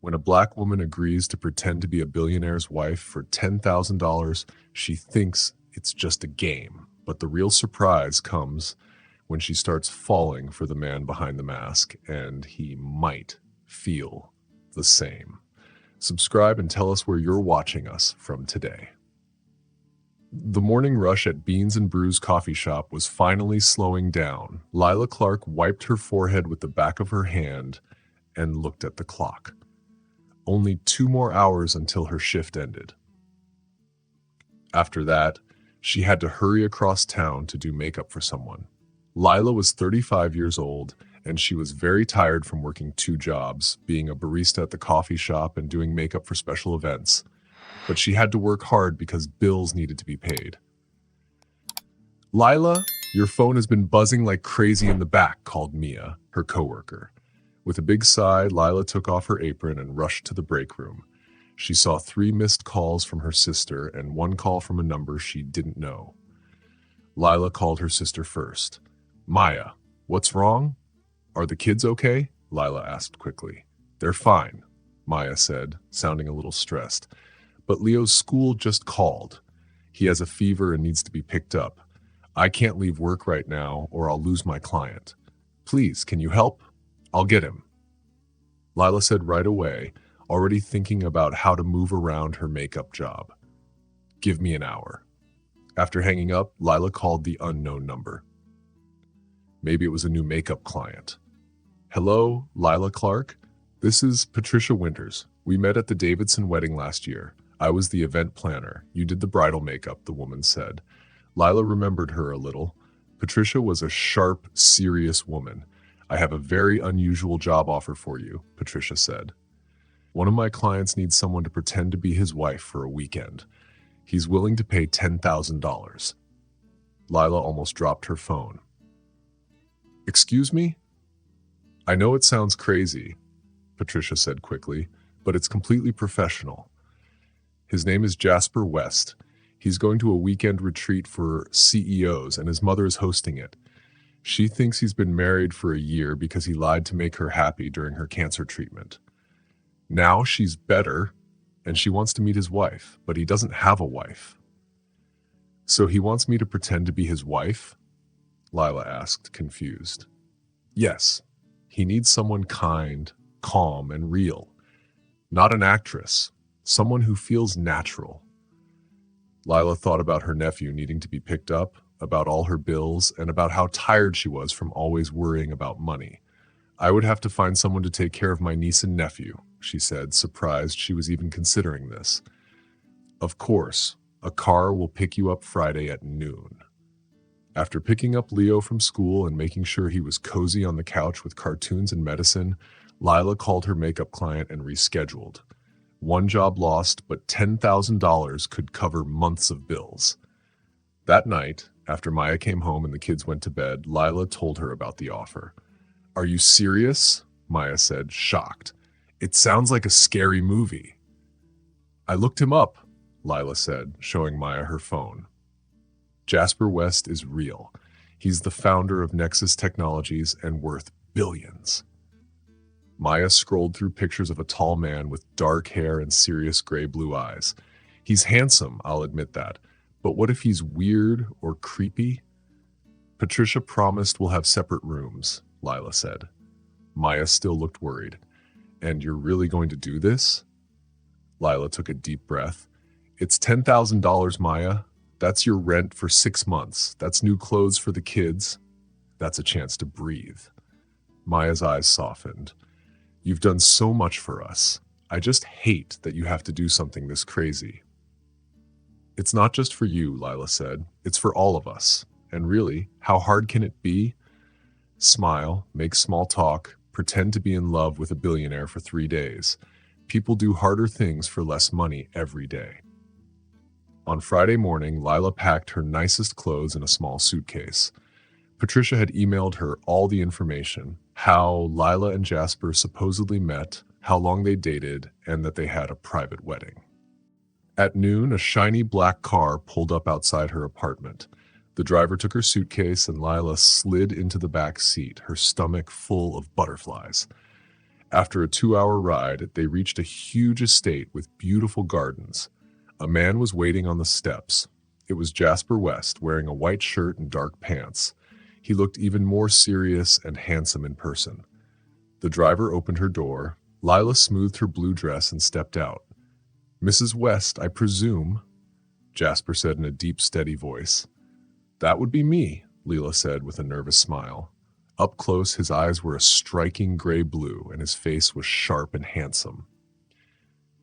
When a black woman agrees to pretend to be a billionaire's wife for $10,000, she thinks it's just a game. But the real surprise comes when she starts falling for the man behind the mask, and he might feel the same. Subscribe and tell us where you're watching us from today. The morning rush at Beans and Brews coffee shop was finally slowing down. Lila Clark wiped her forehead with the back of her hand and looked at the clock. Only 2 more hours until her shift ended. After that, she had to hurry across town to do makeup for someone. Lila was 35 years old, and she was very tired from working 2 jobs, being a barista at the coffee shop and doing makeup for special events. But she had to work hard because bills needed to be paid. "Lila, your phone has been buzzing like crazy in the back," called Mia, her coworker. With a big sigh, Lila took off her apron and rushed to the break room. She saw 3 missed calls from her sister and 1 call from a number she didn't know. Lila called her sister first. "Maya, what's wrong? Are the kids okay?" Lila asked quickly. "They're fine," Maya said, sounding a little stressed. "But Leo's school just called. He has a fever and needs to be picked up. I can't leave work right now or I'll lose my client. Please, can you help? I'll get him." Lila said right away, already thinking about how to move around her makeup job. "Give me an hour." After hanging up, Lila called the unknown number. Maybe it was a new makeup client. "Hello, Lila Clark? This is Patricia Winters. We met at the Davidson wedding last year. I was the event planner. You did the bridal makeup," the woman said. Lila remembered her a little. Patricia was a sharp, serious woman. "I have a very unusual job offer for you," Patricia said. "One of my clients needs someone to pretend to be his wife for a weekend. He's willing to pay $10,000. Lila almost dropped her phone. "Excuse me?" "I know it sounds crazy," Patricia said quickly, "but it's completely professional. His name is Jasper West. He's going to a weekend retreat for CEOs, and his mother is hosting it. She thinks he's been married for a year because he lied to make her happy during her cancer treatment. Now she's better, and she wants to meet his wife, but he doesn't have a wife." "So he wants me to pretend to be his wife?" Lila asked, confused. "Yes. He needs someone kind, calm, and real. Not an actress. Someone who feels natural." Lila thought about her nephew needing to be picked up, about all her bills, and about how tired she was from always worrying about money. "I would have to find someone to take care of my niece and nephew," she said, surprised she was even considering this. "Of course, a car will pick you up Friday at noon." After picking up Leo from school and making sure he was cozy on the couch with cartoons and medicine, Lila called her makeup client and rescheduled. 1 job lost, but $10,000 could cover months of bills. That night, after Maya came home and the kids went to bed, Lila told her about the offer. "Are you serious?" Maya said, shocked. "It sounds like a scary movie." "I looked him up," Lila said, showing Maya her phone. "Jasper West is real. He's the founder of Nexus Technologies and worth billions." Maya scrolled through pictures of a tall man with dark hair and serious gray-blue eyes. "He's handsome, I'll admit that. But what if he's weird or creepy?" "Patricia promised we'll have separate rooms," Lila said. Maya still looked worried. "And you're really going to do this?" Lila took a deep breath. "It's $10,000, Maya. That's your rent for 6 months. That's new clothes for the kids. That's a chance to breathe." Maya's eyes softened. "You've done so much for us. I just hate that you have to do something this crazy." "It's not just for you," Lila said. "It's for all of us. And really, how hard can it be? Smile, make small talk, pretend to be in love with a billionaire for 3 days. People do harder things for less money every day." On Friday morning, Lila packed her nicest clothes in a small suitcase. Patricia had emailed her all the information, how Lila and Jasper supposedly met, how long they dated, and that they had a private wedding. At noon, a shiny black car pulled up outside her apartment. The driver took her suitcase and Lila slid into the back seat, her stomach full of butterflies. After a 2-hour ride, they reached a huge estate with beautiful gardens. A man was waiting on the steps. It was Jasper West, wearing a white shirt and dark pants. He looked even more serious and handsome in person. The driver opened her door. Lila smoothed her blue dress and stepped out. "Mrs. West, I presume," Jasper said in a deep, steady voice. "That would be me," Leela said with a nervous smile. Up close, his eyes were a striking gray blue, and his face was sharp and handsome.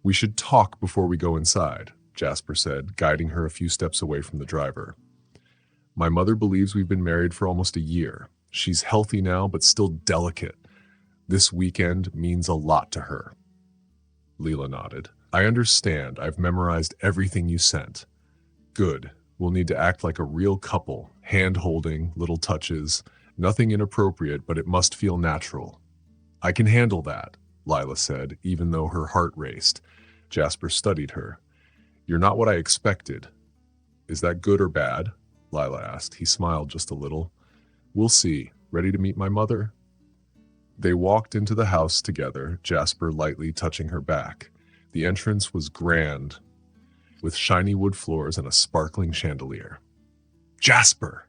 "We should talk before we go inside," Jasper said, guiding her a few steps away from the driver. "My mother believes we've been married for almost a year. She's healthy now, but still delicate. This weekend means a lot to her." Leela nodded. "I understand. I've memorized everything you sent." "Good. We'll need to act like a real couple, hand-holding, little touches. Nothing inappropriate, but it must feel natural." "I can handle that," Lila said, even though her heart raced. Jasper studied her. "You're not what I expected." "Is that good or bad?" Lila asked. He smiled just a little. "We'll see. Ready to meet my mother?" They walked into the house together, Jasper lightly touching her back. The entrance was grand, with shiny wood floors and a sparkling chandelier. "Jasper!"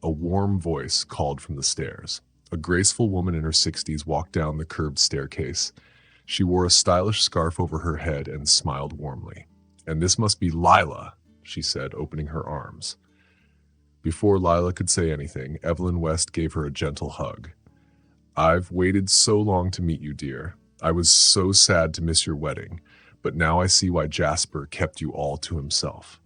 A warm voice called from the stairs. A graceful woman in her 60s walked down the curved staircase. She wore a stylish scarf over her head and smiled warmly. "And this must be Lila," she said, opening her arms. Before Lila could say anything, Evelyn West gave her a gentle hug. "I've waited so long to meet you, dear. I was so sad to miss your wedding, but now I see why Jasper kept you all to himself."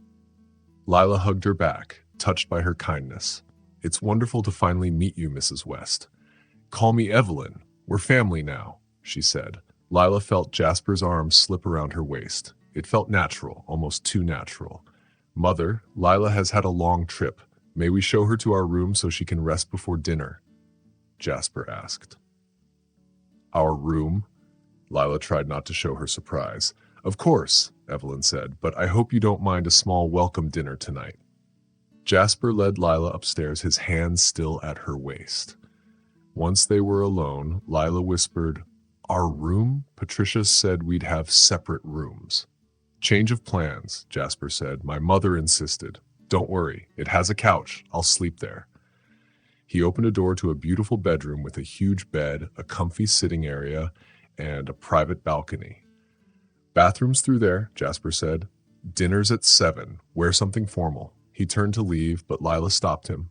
Lila hugged her back, touched by her kindness. "It's wonderful to finally meet you, Mrs. West. Call me Evelyn. We're family now," she said. Lila felt Jasper's arm slip around her waist. It felt natural, almost too natural. "Mother, Lila has had a long trip. May we show her to our room so she can rest before dinner?" Jasper asked. "Our room?" Lila tried not to show her surprise. "Of course," Evelyn said, "but I hope you don't mind a small welcome dinner tonight." Jasper led Lila upstairs, his hands still at her waist. Once they were alone, Lila whispered, "Our room? Patricia said we'd have separate rooms." "Change of plans," Jasper said. "My mother insisted. Don't worry, it has a couch. I'll sleep there." He opened a door to a beautiful bedroom with a huge bed, a comfy sitting area, and a private balcony. "Bathroom's through there," Jasper said. "Dinner's at 7. Wear something formal." He turned to leave, but Lila stopped him.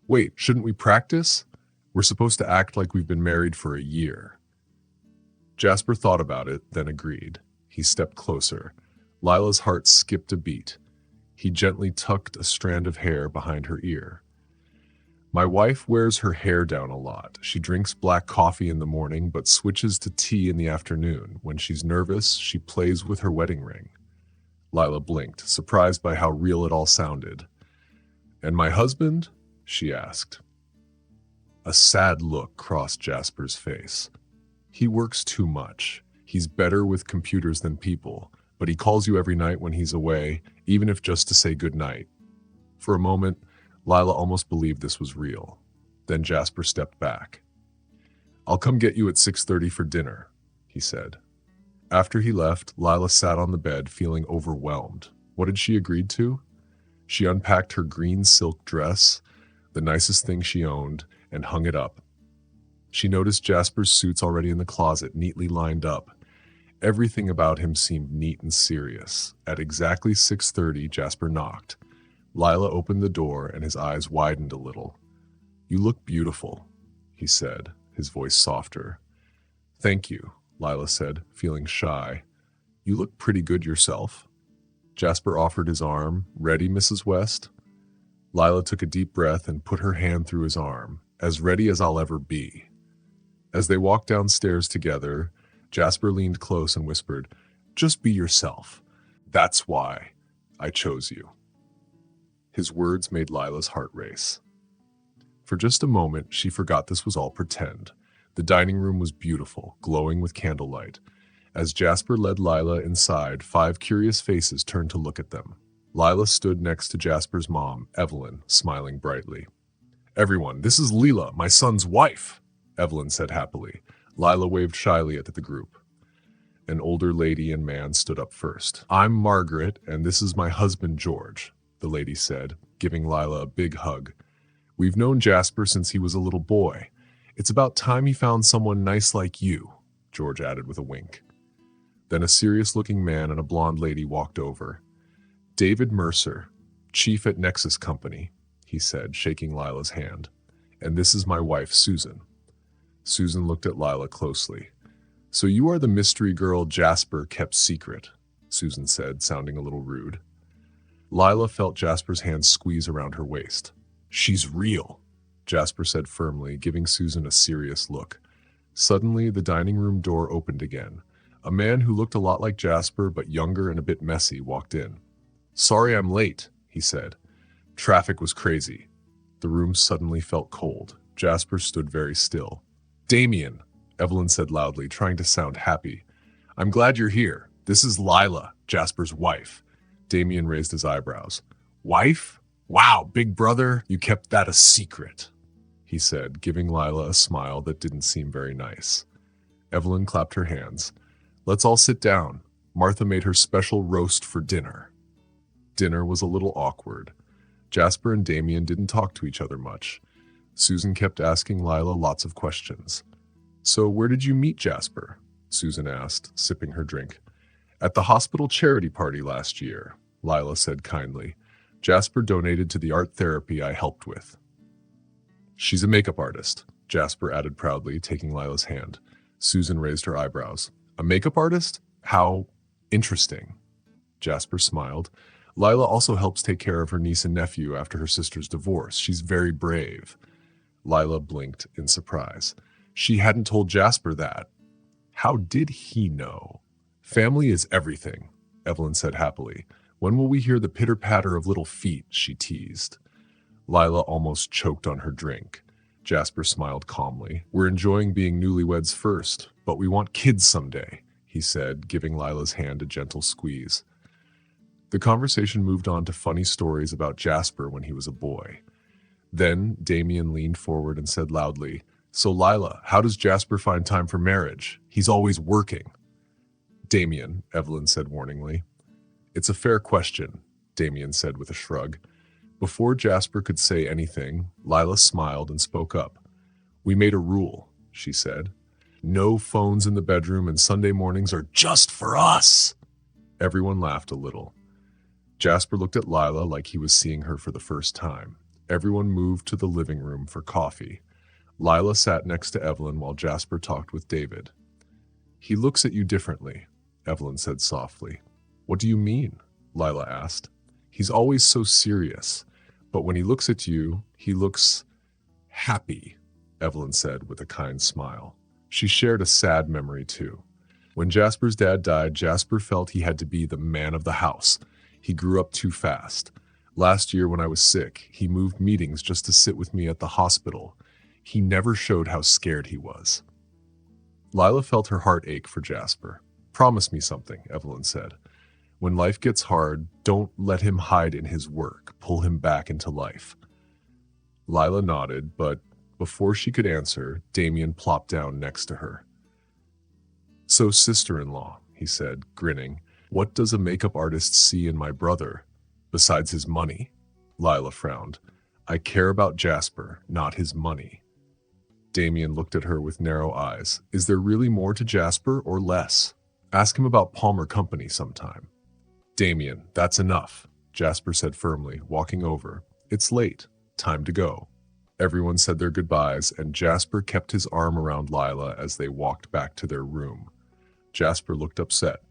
"Wait, shouldn't we practice? We're supposed to act like we've been married for a year." Jasper thought about it, then agreed. He stepped closer. Lila's heart skipped a beat. He gently tucked a strand of hair behind her ear. "My wife wears her hair down a lot. She drinks black coffee in the morning, but switches to tea in the afternoon. When she's nervous, she plays with her wedding ring." Lila blinked, surprised by how real it all sounded. "And my husband?" she asked. A sad look crossed Jasper's face. "He works too much. He's better with computers than people, but he calls you every night when he's away, even if just to say good night." For a moment, Lila almost believed this was real. Then Jasper stepped back. "I'll come get you at 6:30 for dinner," he said. After he left, Lila sat on the bed feeling overwhelmed. What had she agreed to? She unpacked her green silk dress, the nicest thing she owned, and hung it up. She noticed Jasper's suits already in the closet, neatly lined up. Everything about him seemed neat and serious. At exactly 6:30, Jasper knocked. Lila opened the door and his eyes widened a little. "You look beautiful," he said, his voice softer. "Thank you," Lila said, feeling shy. "You look pretty good yourself." Jasper offered his arm. "Ready, Mrs. West?" Lila took a deep breath and put her hand through his arm. "As ready as I'll ever be." As they walked downstairs together, Jasper leaned close and whispered, "Just be yourself. That's why I chose you." His words made Lila's heart race. For just a moment, she forgot this was all pretend. The dining room was beautiful, glowing with candlelight. As Jasper led Lila inside, 5 curious faces turned to look at them. Lila stood next to Jasper's mom, Evelyn, smiling brightly. "Everyone, this is Leela, my son's wife," Evelyn said happily. Lila waved shyly at the group. An older lady and man stood up first. "I'm Margaret, and this is my husband, George," the lady said, giving Lila a big hug. "We've known Jasper since he was a little boy. It's about time he found someone nice like you," George added with a wink. Then a serious-looking man and a blonde lady walked over. "David Mercer, chief at Nexus Company," he said, shaking Lila's hand. "And this is my wife, Susan." Susan looked at Lila closely. "So you are the mystery girl Jasper kept secret," Susan said, sounding a little rude. Lila felt Jasper's hand squeeze around her waist. "She's real," Jasper said firmly, giving Susan a serious look. Suddenly, the dining room door opened again. A man who looked a lot like Jasper, but younger and a bit messy, walked in. "Sorry I'm late," he said. "Traffic was crazy." The room suddenly felt cold. Jasper stood very still. "Damien," Evelyn said loudly, trying to sound happy. "I'm glad you're here. This is Lila, Jasper's wife." Damien raised his eyebrows. "Wife? Wow, big brother, you kept that a secret," he said, giving Lila a smile that didn't seem very nice. Evelyn clapped her hands. "Let's all sit down. Martha made her special roast for dinner." Dinner was a little awkward. Jasper and Damien didn't talk to each other much. Susan kept asking Lila lots of questions. "So where did you meet Jasper?" Susan asked, sipping her drink. "At the hospital charity party last year," Lila said kindly. "Jasper donated to the art therapy I helped with." "She's a makeup artist," Jasper added proudly, taking Lila's hand. Susan raised her eyebrows. "A makeup artist? How interesting." Jasper smiled. "Lila also helps take care of her niece and nephew after her sister's divorce. She's very brave." Lila blinked in surprise. She hadn't told Jasper that. How did he know? "Family is everything," Evelyn said happily. "When will we hear the pitter-patter of little feet?" she teased. Lila almost choked on her drink. Jasper smiled calmly. "We're enjoying being newlyweds first, but we want kids someday," he said, giving Lila's hand a gentle squeeze. The conversation moved on to funny stories about Jasper when he was a boy. Then Damien leaned forward and said loudly, "So Lila, how does Jasper find time for marriage? He's always working." "Damien," Evelyn said warningly. "It's a fair question," Damien said with a shrug. Before Jasper could say anything, Lila smiled and spoke up. "We made a rule," she said. "No phones in the bedroom, and Sunday mornings are just for us." Everyone laughed a little. Jasper looked at Lila like he was seeing her for the first time. Everyone moved to the living room for coffee. Lila sat next to Evelyn while Jasper talked with David. "He looks at you differently," Evelyn said softly. "What do you mean?" Lila asked. "He's always so serious, but when he looks at you, he looks happy," Evelyn said with a kind smile. She shared a sad memory too. When Jasper's dad died, Jasper felt he had to be the man of the house. He grew up too fast. Last year when I was sick, he moved meetings just to sit with me at the hospital. He never showed how scared he was. Lila felt her heart ache for Jasper. "Promise me something," Evelyn said. "When life gets hard, don't let him hide in his work. Pull him back into life." Lila nodded, but before she could answer, Damien plopped down next to her. "So, sister-in-law," he said, grinning, "what does a makeup artist see in my brother, besides his money?" Lila frowned. "I care about Jasper, not his money." Damien looked at her with narrow eyes. "Is there really more to Jasper or less? Ask him about Palmer Company sometime." "Damien, that's enough," Jasper said firmly, walking over. "It's late. Time to go." Everyone said their goodbyes, and Jasper kept his arm around Lila as they walked back to their room. Jasper looked upset.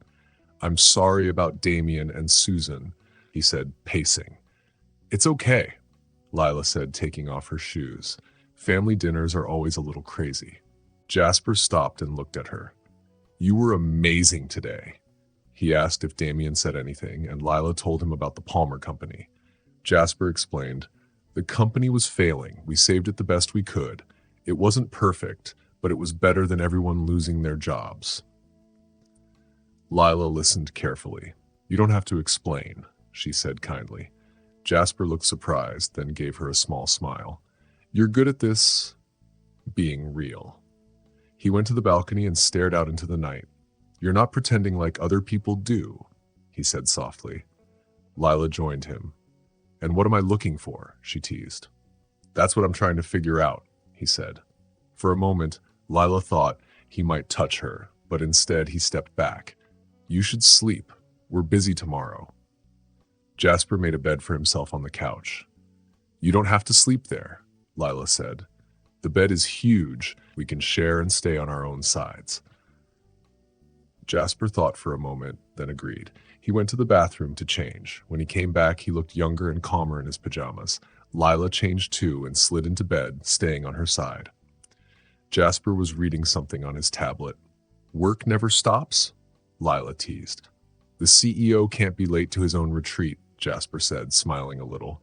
"I'm sorry about Damien and Susan," he said, pacing. "It's okay," Lila said, taking off her shoes. "Family dinners are always a little crazy." Jasper stopped and looked at her. "You were amazing today." He asked if Damien said anything, and Lila told him about the Palmer Company. Jasper explained, "The company was failing. We saved it the best we could. It wasn't perfect, but it was better than everyone losing their jobs." Lila listened carefully. "You don't have to explain," she said kindly. Jasper looked surprised, then gave her a small smile. "You're good at this being real." He went to the balcony and stared out into the night. "You're not pretending like other people do," he said softly. Lila joined him. "And what am I looking for?" she teased. "That's what I'm trying to figure out," he said. For a moment, Lila thought he might touch her, but instead he stepped back. "You should sleep. We're busy tomorrow." Jasper made a bed for himself on the couch. "You don't have to sleep there," Lila said. "The bed is huge. We can share and stay on our own sides." Jasper thought for a moment, then agreed. He went to the bathroom to change. When he came back, he looked younger and calmer in his pajamas. Lila changed too and slid into bed, staying on her side. Jasper was reading something on his tablet. "Work never stops?" Lila teased. "The CEO can't be late to his own retreat," Jasper said, smiling a little.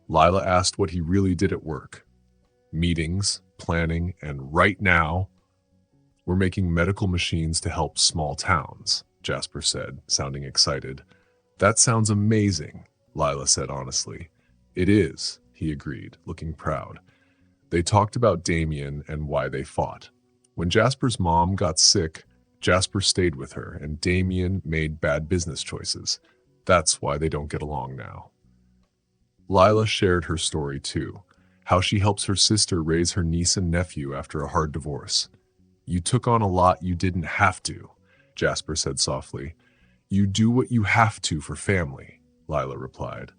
Lila asked what he really did at work. "Meetings, planning, and right now, we're making medical machines to help small towns," Jasper said, sounding excited. "That sounds amazing," Lila said honestly. "It is," he agreed, looking proud. They talked about Damien and why they fought. When Jasper's mom got sick, Jasper stayed with her, and Damien made bad business choices. That's why they don't get along now. Lila shared her story too, how she helps her sister raise her niece and nephew after a hard divorce. "You took on a lot you didn't have to," Jasper said softly. "You do what you have to for family," Lila replied.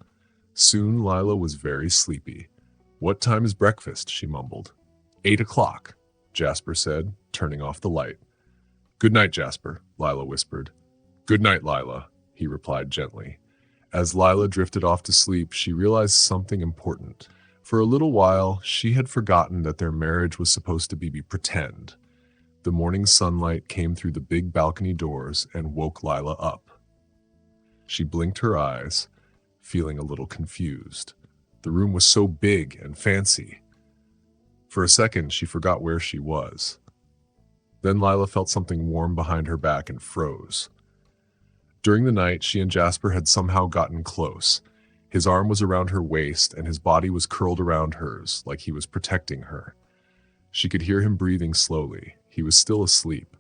Soon Lila was very sleepy. "What time is breakfast?" she mumbled. 8 o'clock, Jasper said, turning off the light. "Good night, Jasper," Lila whispered. "Good night, Lila," he replied gently. As Lila drifted off to sleep, she realized something important. For a little while, she had forgotten that their marriage was supposed to be pretend. The morning sunlight came through the big balcony doors and woke Lila up. She blinked her eyes, feeling a little confused. The room was so big and fancy. For a second, she forgot where she was. Then Lila felt something warm behind her back and froze. During the night, she and Jasper had somehow gotten close. His arm was around her waist, and his body was curled around hers, like he was protecting her. She could hear him breathing slowly. He was still asleep.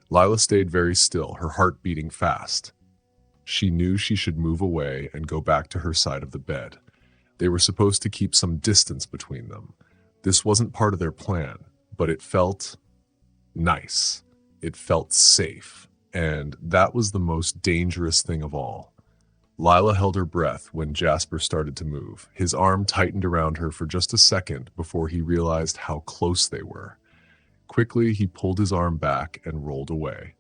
Lila stayed very still, her heart beating fast. She knew she should move away and go back to her side of the bed. They were supposed to keep some distance between them. This wasn't part of their plan, but it felt nice. It felt safe. And that was the most dangerous thing of all. Lila held her breath when Jasper started to move. His arm tightened around her for just a second before he realized how close they were. Quickly, he pulled his arm back and rolled away.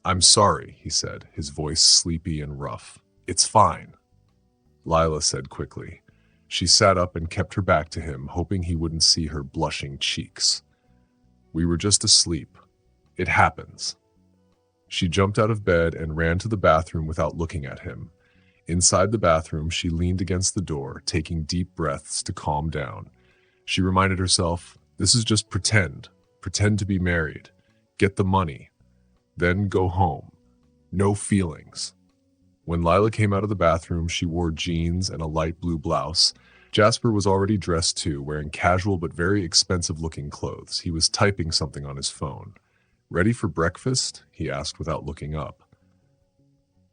"I'm sorry," he said, his voice sleepy and rough. "It's fine," Lila said quickly. She sat up and kept her back to him, hoping he wouldn't see her blushing cheeks. "We were just asleep. It happens." She jumped out of bed and ran to the bathroom without looking at him. Inside the bathroom, she leaned against the door, taking deep breaths to calm down. She reminded herself, this is just pretend. Pretend to be married. Get the money. Then go home. No feelings. When Lila came out of the bathroom, she wore jeans and a light blue blouse. Jasper was already dressed too, wearing casual but very expensive-looking clothes. He was typing something on his phone. "Ready for breakfast?" he asked without looking up.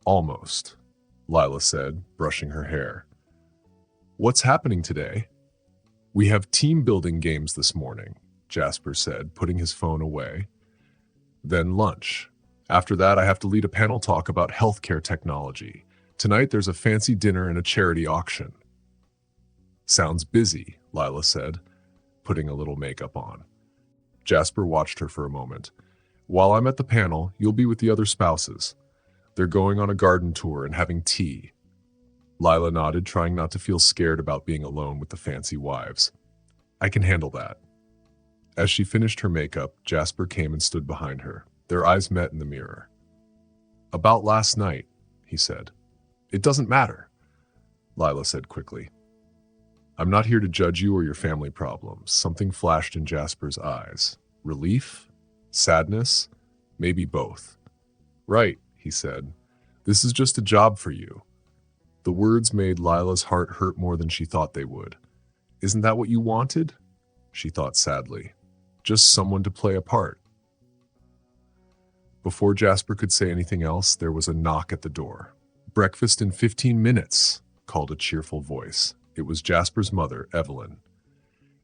"Almost," Lila said, brushing her hair. "What's happening today?" "We have team-building games this morning," Jasper said, putting his phone away. "Then lunch. After that, I have to lead a panel talk about healthcare technology. Tonight, there's a fancy dinner and a charity auction." "Sounds busy," Lila said, putting a little makeup on. Jasper watched her for a moment. "While I'm at the panel, you'll be with the other spouses. They're going on a garden tour and having tea." Lila nodded, trying not to feel scared about being alone with the fancy wives. "I can handle that." As she finished her makeup, Jasper came and stood behind her. Their eyes met in the mirror. "About last night," he said. "It doesn't matter," Lila said quickly. "I'm not here to judge you or your family problems." Something flashed in Jasper's eyes. Relief? Sadness? Maybe both. "Right," he said. "This is just a job for you." The words made Lila's heart hurt more than she thought they would. "Isn't that what you wanted?" she thought sadly. "Just someone to play a part." Before Jasper could say anything else, there was a knock at the door. "Breakfast in 15 minutes," called a cheerful voice. It was Jasper's mother, Evelyn.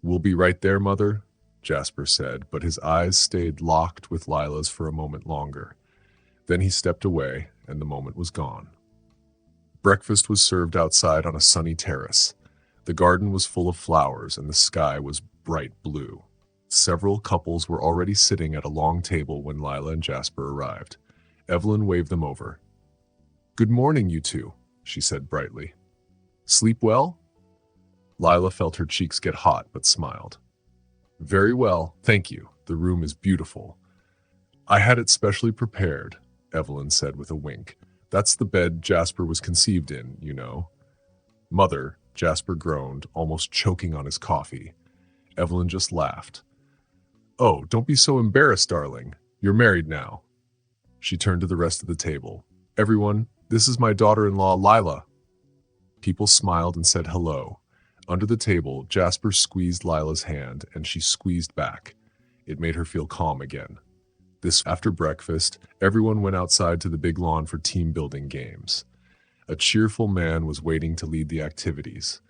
"We'll be right there, Mother," Jasper said, but his eyes stayed locked with Lila's for a moment longer. Then he stepped away, and the moment was gone. Breakfast was served outside on a sunny terrace. The garden was full of flowers, and the sky was bright blue. Several couples were already sitting at a long table when Lila and Jasper arrived. Evelyn waved them over. "Good morning, you two," she said brightly. "Sleep well?" Lila felt her cheeks get hot, but smiled. "Very well, thank you. The room is beautiful." "I had it specially prepared," Evelyn said with a wink. "That's the bed Jasper was conceived in, you know." "Mother," Jasper groaned, almost choking on his coffee. Evelyn just laughed. "Oh, don't be so embarrassed, darling. You're married now." She turned to the rest of the table. "Everyone, this is my daughter-in-law, Lila." People smiled and said hello. Under the table, Jasper squeezed Lila's hand, and she squeezed back. It made her feel calm again. After breakfast, everyone went outside to the big lawn for team-building games. A cheerful man was waiting to lead the activities.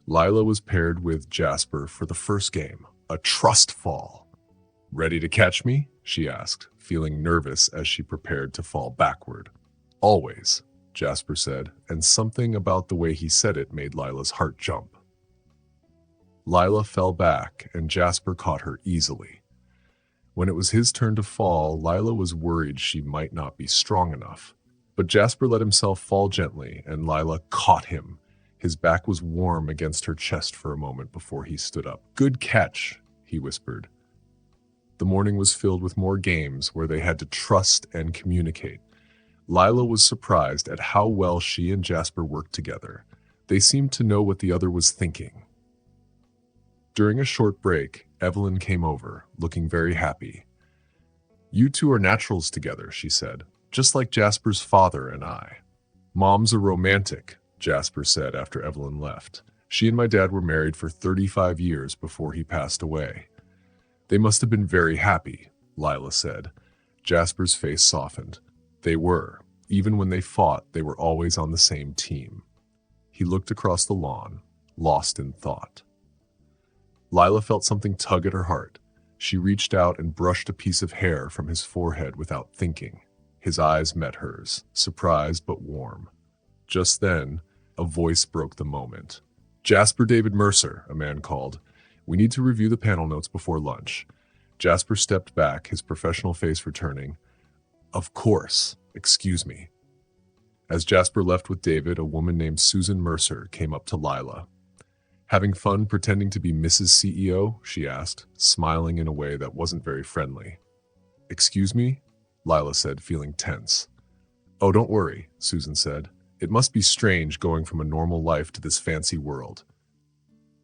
Lila was paired with Jasper for the first game, a trust fall. "Ready to catch me?" she asked, feeling nervous as she prepared to fall backward. "Always," Jasper said, and something about the way he said it made Lila's heart jump. Lila fell back, and Jasper caught her easily. When it was his turn to fall, Lila was worried she might not be strong enough. But Jasper let himself fall gently, and Lila caught him. His back was warm against her chest for a moment before he stood up. "Good catch," he whispered. The morning was filled with more games where they had to trust and communicate. Lila was surprised at how well she and Jasper worked together. They seemed to know what the other was thinking. During a short break, Evelyn came over, looking very happy. "You two are naturals together," she said, "just like Jasper's father and I." "Mom's a romantic," Jasper said after Evelyn left. "She and my dad were married for 35 years before he passed away." "They must have been very happy," Lila said. Jasper's face softened. They were. Even when they fought, they were always on the same team. He looked across the lawn, lost in thought. Lila felt something tug at her heart. She reached out and brushed a piece of hair from his forehead without thinking. His eyes met hers, surprised but warm. Just then, a voice broke the moment. "Jasper David Mercer," a man called. "We need to review the panel notes before lunch." Jasper stepped back, his professional face returning. "Of course. Excuse me." As Jasper left with David, a woman named Susan Mercer came up to Lila. "Having fun pretending to be Mrs. CEO?" she asked, smiling in a way that wasn't very friendly. "Excuse me?" Lila said, feeling tense. "Oh, don't worry," Susan said. "It must be strange going from a normal life to this fancy world."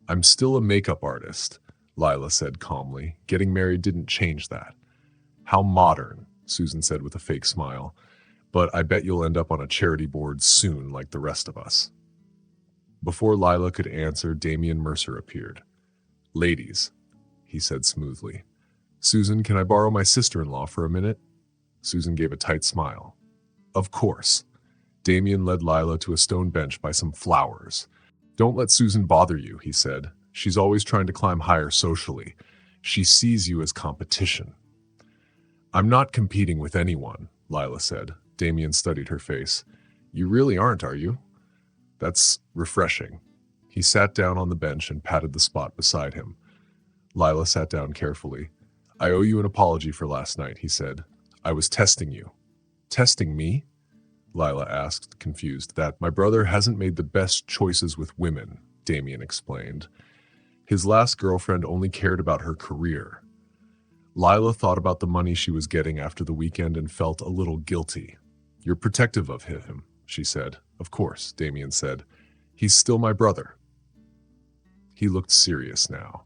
"I'm still a makeup artist," Lila said calmly. "Getting married didn't change that." "How modern," Susan said with a fake smile. "But I bet you'll end up on a charity board soon like the rest of us." Before Lila could answer, Damian Mercer appeared. "Ladies," he said smoothly. "Susan, can I borrow my sister-in-law for a minute?" Susan gave a tight smile. "Of course." Damian led Lila to a stone bench by some flowers. "Don't let Susan bother you," he said. "She's always trying to climb higher socially. She sees you as competition." "I'm not competing with anyone," Lila said. Damian studied her face. "You really aren't, are you?" "That's refreshing." He sat down on the bench and patted the spot beside him. Lila sat down carefully. "I owe you an apology for last night," he said. "I was testing you." "Testing me?" Lila asked, confused. "That my brother hasn't made the best choices with women," Damian explained. "His last girlfriend only cared about her career." Lila thought about the money she was getting after the weekend and felt a little guilty. "You're protective of him," she said. "Of course," Damian said. "He's still my brother." He looked serious now.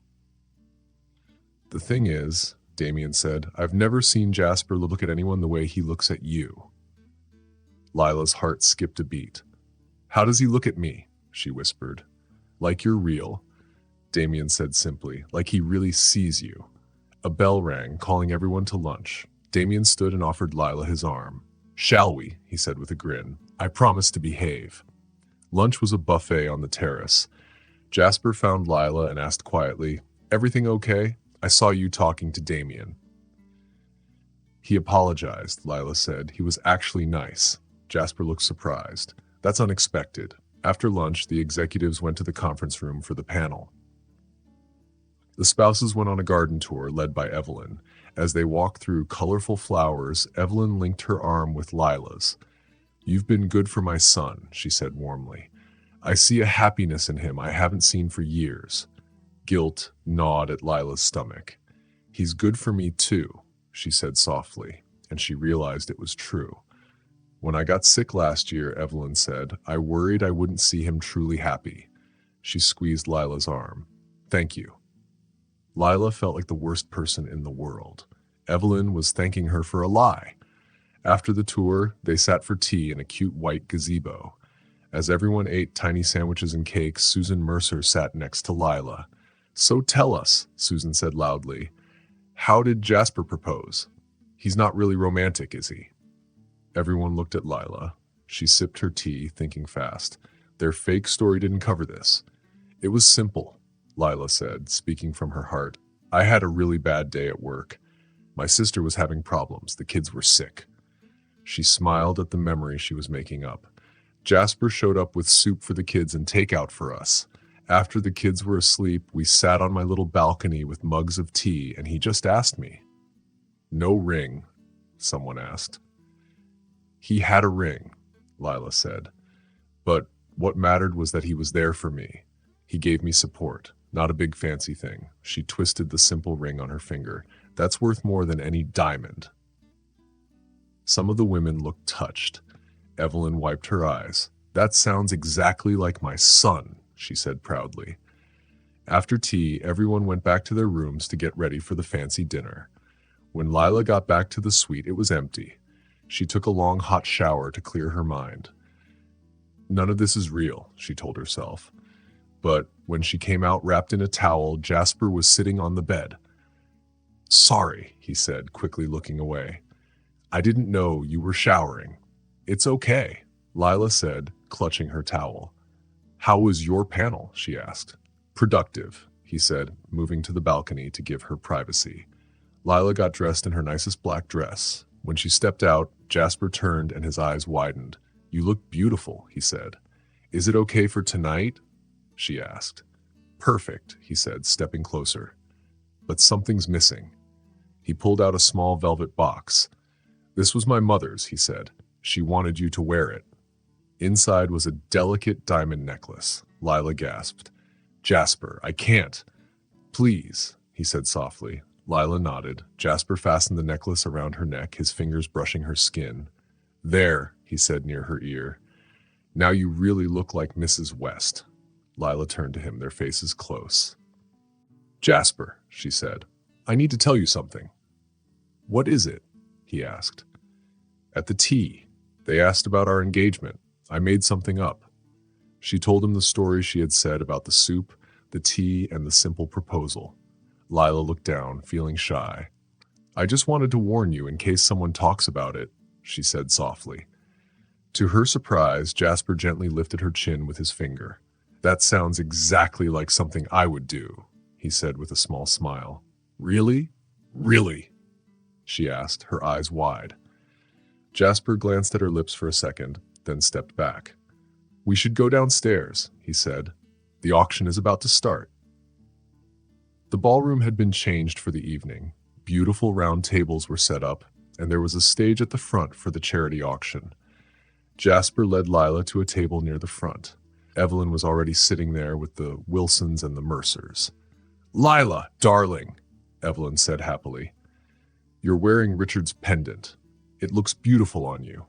"The thing is," Damian said, "I've never seen Jasper look at anyone the way he looks at you." Lila's heart skipped a beat. "How does he look at me?" she whispered. "Like you're real," Damian said simply, "like he really sees you." A bell rang, calling everyone to lunch. Damien stood and offered Lila his arm. "Shall we?" he said with a grin. "I promise to behave." Lunch was a buffet on the terrace. Jasper found Lila and asked quietly, "Everything okay? I saw you talking to Damien." "He apologized," Lila said. "He was actually nice." Jasper looked surprised. "That's unexpected." After lunch, the executives went to the conference room for the panel. The spouses went on a garden tour led by Evelyn. As they walked through colorful flowers, Evelyn linked her arm with Lila's. "You've been good for my son," she said warmly. "I see a happiness in him I haven't seen for years." Guilt gnawed at Lila's stomach. "He's good for me too," she said softly, and she realized it was true. "When I got sick last year," Evelyn said, "I worried I wouldn't see him truly happy." She squeezed Lila's arm. "Thank you." Lila felt like the worst person in the world. Evelyn was thanking her for a lie. After the tour, they sat for tea in a cute white gazebo. As everyone ate tiny sandwiches and cakes, Susan Mercer sat next to Lila. "So tell us," Susan said loudly, "how did Jasper propose? He's not really romantic, is he?" Everyone looked at Lila. She sipped her tea, thinking fast. Their fake story didn't cover this. "It was simple," Lila said, speaking from her heart. "I had a really bad day at work. My sister was having problems. The kids were sick." She smiled at the memory she was making up. "Jasper showed up with soup for the kids and takeout for us. After the kids were asleep, we sat on my little balcony with mugs of tea, and he just asked me." "No ring?" someone asked. "He had a ring," Lila said. "But what mattered was that he was there for me. He gave me support, not a big fancy thing." She twisted the simple ring on her finger. "That's worth more than any diamond." Some of the women looked touched. Evelyn wiped her eyes. "That sounds exactly like my son," she said proudly. After tea, everyone went back to their rooms to get ready for the fancy dinner. When Lila got back to the suite, it was empty. She took a long hot shower to clear her mind. None of this is real, she told herself. But when she came out wrapped in a towel, Jasper was sitting on the bed. "Sorry," he said, quickly looking away. "I didn't know you were showering." "It's okay," Lila said, clutching her towel. "How was your panel?" she asked. "Productive," he said, moving to the balcony to give her privacy. Lila got dressed in her nicest black dress. When she stepped out, Jasper turned and his eyes widened. "You look beautiful," he said. "Is it okay for tonight?" she asked. "Perfect," he said, stepping closer. "But something's missing." He pulled out a small velvet box. "This was my mother's," he said. "She wanted you to wear it." Inside was a delicate diamond necklace. Lila gasped. "Jasper, I can't." "Please," he said softly. Lila nodded. Jasper fastened the necklace around her neck, his fingers brushing her skin. "There," he said near her ear. "Now you really look like Mrs. West." Lila turned to him, their faces close. "Jasper," she said, "I need to tell you something." "What is it?" he asked. "At the tea, they asked about our engagement. I made something up." She told him the story she had said about the soup, the tea, and the simple proposal. Lila looked down, feeling shy. "I just wanted to warn you in case someone talks about it," she said softly. To her surprise, Jasper gently lifted her chin with his finger. "That sounds exactly like something I would do," he said with a small smile. "Really? Really?" she asked, her eyes wide. Jasper glanced at her lips for a second, then stepped back. "We should go downstairs," he said. "The auction is about to start." The ballroom had been changed for the evening. Beautiful round tables were set up, and there was a stage at the front for the charity auction. Jasper led Lila to a table near the front. Evelyn was already sitting there with the Wilsons and the Mercers. "Lila, darling," Evelyn said happily. "You're wearing Richard's pendant. It looks beautiful on you."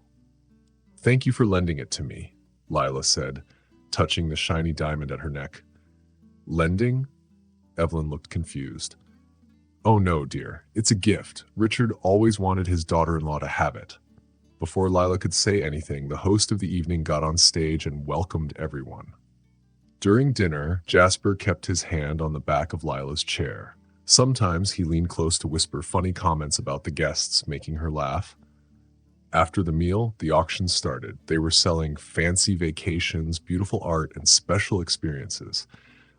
"Thank you for lending it to me," Lila said, touching the shiny diamond at her neck. "Lending?" Evelyn looked confused. "Oh no, dear. It's a gift. Richard always wanted his daughter-in-law to have it." Before Lila could say anything, the host of the evening got on stage and welcomed everyone. During dinner, Jasper kept his hand on the back of Lila's chair. Sometimes he leaned close to whisper funny comments about the guests, making her laugh. After the meal, the auction started. They were selling fancy vacations, beautiful art, and special experiences.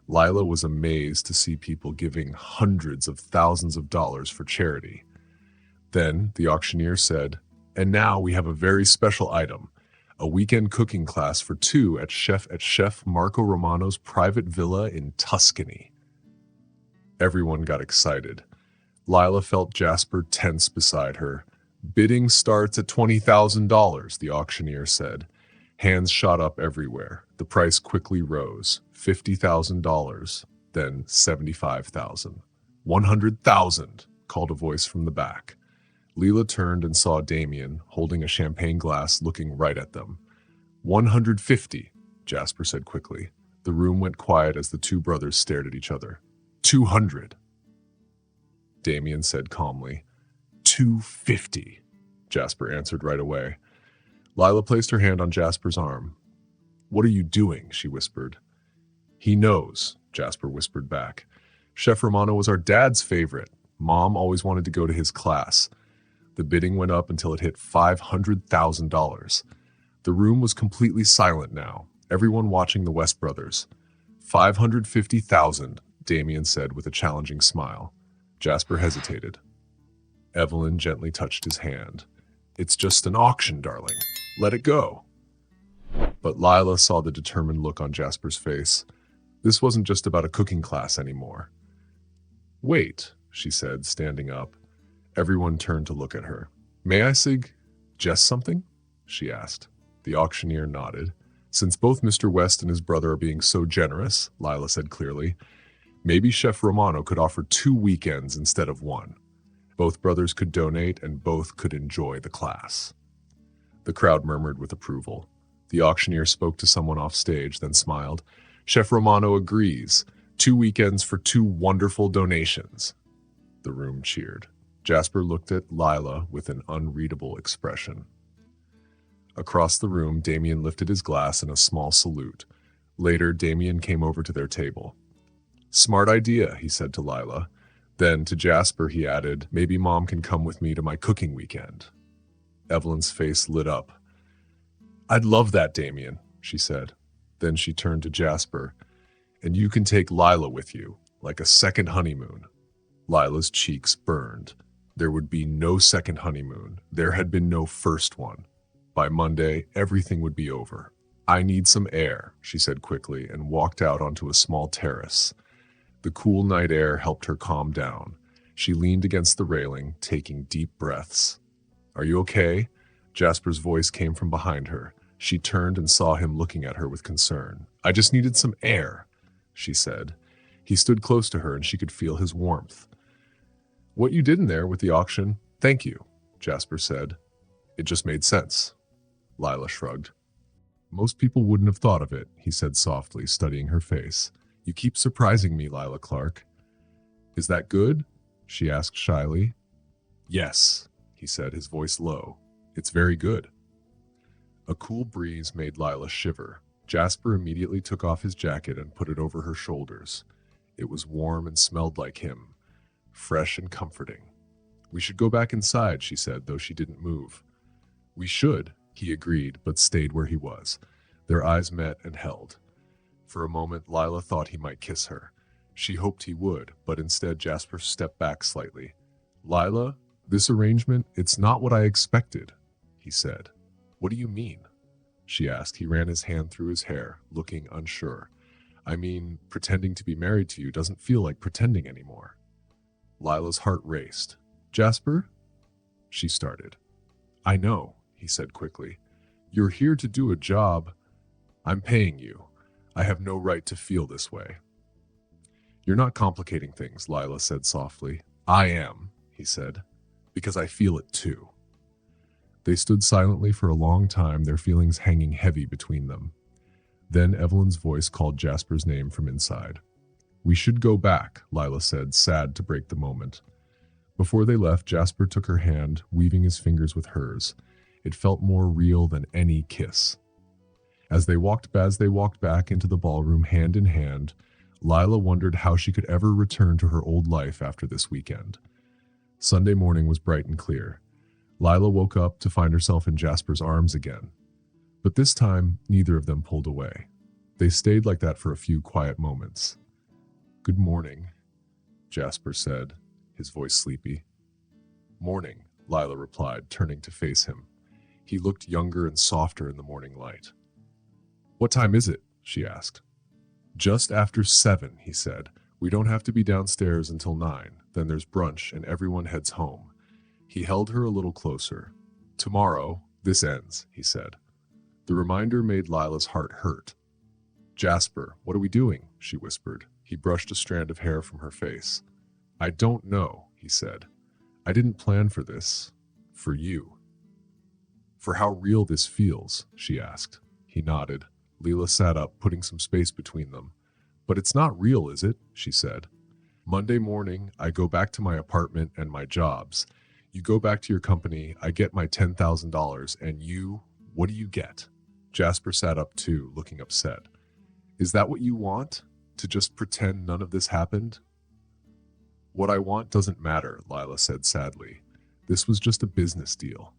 Lila was amazed to see people giving hundreds of thousands of dollars for charity. Then the auctioneer said, "And now we have a very special item, a weekend cooking class for two at Chef Marco Romano's private villa in Tuscany." Everyone got excited. Lila felt Jasper tense beside her. "Bidding starts at $20,000, the auctioneer said. Hands shot up everywhere. The price quickly rose. $50,000, then $75,000. $100,000, called a voice from the back. Leela turned and saw Damien, holding a champagne glass, looking right at them. $150, Jasper said quickly. The room went quiet as the two brothers stared at each other. $200, Damien said calmly. $250, Jasper answered right away. Lila placed her hand on Jasper's arm. "What are you doing?" she whispered. "He knows," Jasper whispered back. "Chef Romano was our dad's favorite. Mom always wanted to go to his class." The bidding went up until it hit $500,000. The room was completely silent now, everyone watching the West brothers. $550,000, Damien said with a challenging smile. Jasper hesitated. Evelyn gently touched his hand. "It's just an auction, darling. Let it go." But Lila saw the determined look on Jasper's face. This wasn't just about a cooking class anymore. "Wait," she said, standing up. Everyone turned to look at her. "May I suggest something?" she asked. The auctioneer nodded. "Since both Mr. West and his brother are being so generous," Lila said clearly, "maybe Chef Romano could offer 2 weekends instead of 1. Both brothers could donate and both could enjoy the class." The crowd murmured with approval. The auctioneer spoke to someone off stage, then smiled. "Chef Romano agrees. 2 weekends for 2 wonderful donations." The room cheered. Jasper looked at Lila with an unreadable expression. Across the room, Damien lifted his glass in a small salute. Later, Damien came over to their table. "Smart idea," he said to Lila. Then, to Jasper, he added, "Maybe Mom can come with me to my cooking weekend." Evelyn's face lit up. "I'd love that, Damien," she said. Then she turned to Jasper. "And you can take Lila with you, like a second honeymoon." Lila's cheeks burned. There would be no second honeymoon. There had been no first one. By Monday, everything would be over. "I need some air," she said quickly, and walked out onto a small terrace. The cool night air helped her calm down. She leaned against the railing, taking deep breaths. "Are you okay?" Jasper's voice came from behind her. She turned and saw him looking at her with concern. "I just needed some air," she said. He stood close to her and she could feel his warmth. "What you did in there with the auction, thank you," Jasper said. "It just made sense." Lila shrugged. "Most people wouldn't have thought of it," he said softly, studying her face. "You keep surprising me, Lila Clark." "Is that good?" she asked shyly. "Yes," he said, his voice low. "It's very good." A cool breeze made Lila shiver. Jasper immediately took off his jacket and put it over her shoulders. It was warm and smelled like him, fresh and comforting. "We should go back inside," she said, though she didn't move. "We should," he agreed, but stayed where he was. Their eyes met and held. For a moment, Lila thought he might kiss her. She hoped he would, but instead Jasper stepped back slightly. "Lila, this arrangement, it's not what I expected," he said. "What do you mean?" she asked. He ran his hand through his hair, looking unsure. "I mean, pretending to be married to you doesn't feel like pretending anymore." Lila's heart raced. "Jasper?" she started. "I know," he said quickly. "You're here to do a job. I'm paying you. I have no right to feel this way." "You're not complicating things," Lila said softly. "I am," he said, "because I feel it too." They stood silently for a long time, their feelings hanging heavy between them. Then Evelyn's voice called Jasper's name from inside. "We should go back," Lila said, sad to break the moment. Before they left, Jasper took her hand, weaving his fingers with hers. It felt more real than any kiss. As they walked back into the ballroom hand in hand, Lila wondered how she could ever return to her old life after this weekend. Sunday morning was bright and clear. Lila woke up to find herself in Jasper's arms again. But this time, neither of them pulled away. They stayed like that for a few quiet moments. "Good morning," Jasper said, his voice sleepy. "Morning," Lila replied, turning to face him. He looked younger and softer in the morning light. "What time is it?" she asked. "Just after 7, he said. "We don't have to be downstairs until 9. Then there's brunch and everyone heads home." He held her a little closer. "Tomorrow, this ends," he said. The reminder made Lila's heart hurt. "Jasper, what are we doing?" she whispered. He brushed a strand of hair from her face. "I don't know," he said. "I didn't plan for this. For you." "For how real this feels?" she asked. He nodded. Lila sat up, putting some space between them. "But it's not real, is it?" she said. "Monday morning, I go back to my apartment and my jobs. You go back to your company, I get my $10,000, and you, what do you get?" Jasper sat up too, looking upset. "Is that what you want? To just pretend none of this happened?" "What I want doesn't matter," Lila said sadly. "This was just a business deal."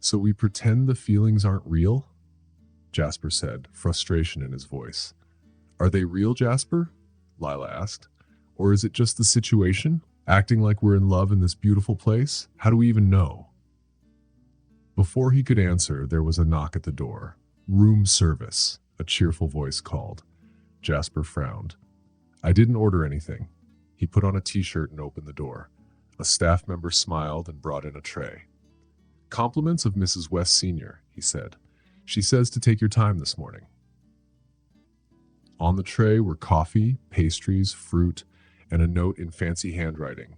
"So we pretend the feelings aren't real?" Jasper said, frustration in his voice. "Are they real, Jasper?" Lila asked. "Or is it just the situation? Acting like we're in love in this beautiful place? How do we even know?" Before he could answer, there was a knock at the door. "Room service," a cheerful voice called. Jasper frowned. "I didn't order anything." He put on a t-shirt and opened the door. A staff member smiled and brought in a tray. "Compliments of Mrs. West Sr.," he said. "She says to take your time this morning." On the tray were coffee, pastries, fruit, and a note in fancy handwriting.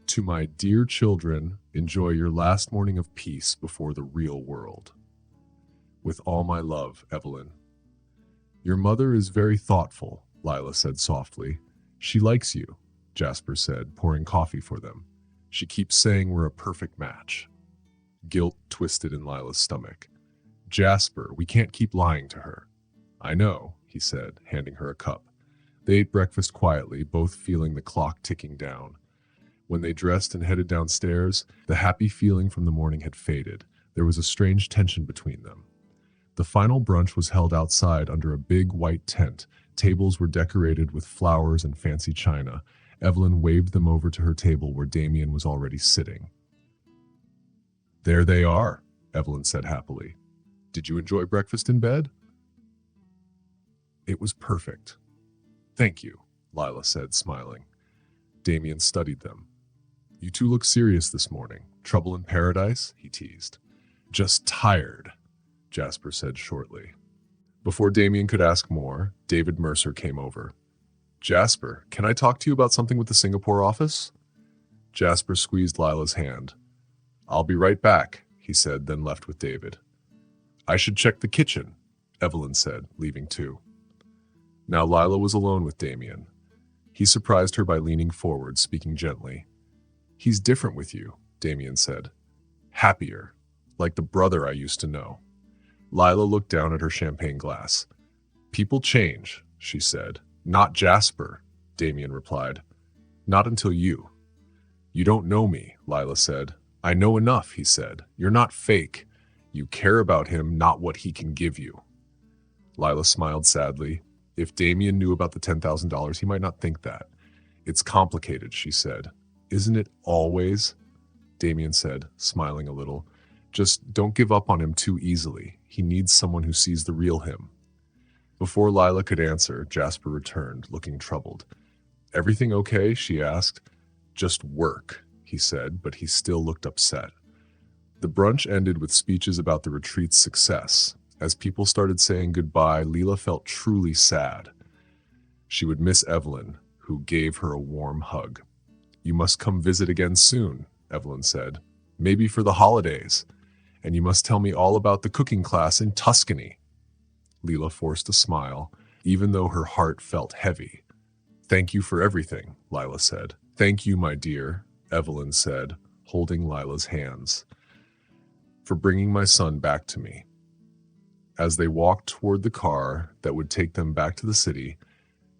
"To my dear children, enjoy your last morning of peace before the real world. With all my love, Evelyn." "Your mother is very thoughtful," Lila said softly. "She likes you," Jasper said, pouring coffee for them. "She keeps saying we're a perfect match." Guilt twisted in Lila's stomach. "Jasper, we can't keep lying to her." "I know," he said, handing her a cup. They ate breakfast quietly, both feeling the clock ticking down. When they dressed and headed downstairs, the happy feeling from the morning had faded. There was a strange tension between them. The final brunch was held outside under a big white tent. Tables were decorated with flowers and fancy china. Evelyn waved them over to her table where Damien was already sitting. "There they are," Evelyn said happily. "Did you enjoy breakfast in bed?" "It was perfect." "Thank you," Lila said, smiling. Damien studied them. "You two look serious this morning. Trouble in paradise?" he teased. "Just tired," Jasper said shortly. Before Damien could ask more, David Mercer came over. "Jasper, can I talk to you about something with the Singapore office?" Jasper squeezed Lila's hand. "I'll be right back," he said, then left with David. "I should check the kitchen," Evelyn said, leaving too. Now Lila was alone with Damien. He surprised her by leaning forward, speaking gently. "He's different with you," Damien said. "Happier, like the brother I used to know." Lila looked down at her champagne glass. "People change," she said. "Not Jasper," Damien replied. "Not until you." "You don't know me," Lila said. "I know enough," he said. "You're not fake. You care about him, not what he can give you." Lila smiled sadly. If Damien knew about the $10,000, he might not think that. "It's complicated," she said. "Isn't it always?" Damien said, smiling a little. "Just don't give up on him too easily. He needs someone who sees the real him." Before Lila could answer, Jasper returned, looking troubled. "Everything okay?" she asked. "Just work," he said, but he still looked upset. The brunch ended with speeches about the retreat's success. As people started saying goodbye, Lila felt truly sad. She would miss Evelyn, who gave her a warm hug. "You must come visit again soon," Evelyn said. "Maybe for the holidays. And you must tell me all about the cooking class in Tuscany." Lila forced a smile, even though her heart felt heavy. "Thank you for everything," Lila said. "Thank you, my dear," Evelyn said, holding Lila's hands, "for bringing my son back to me." As they walked toward the car that would take them back to the city,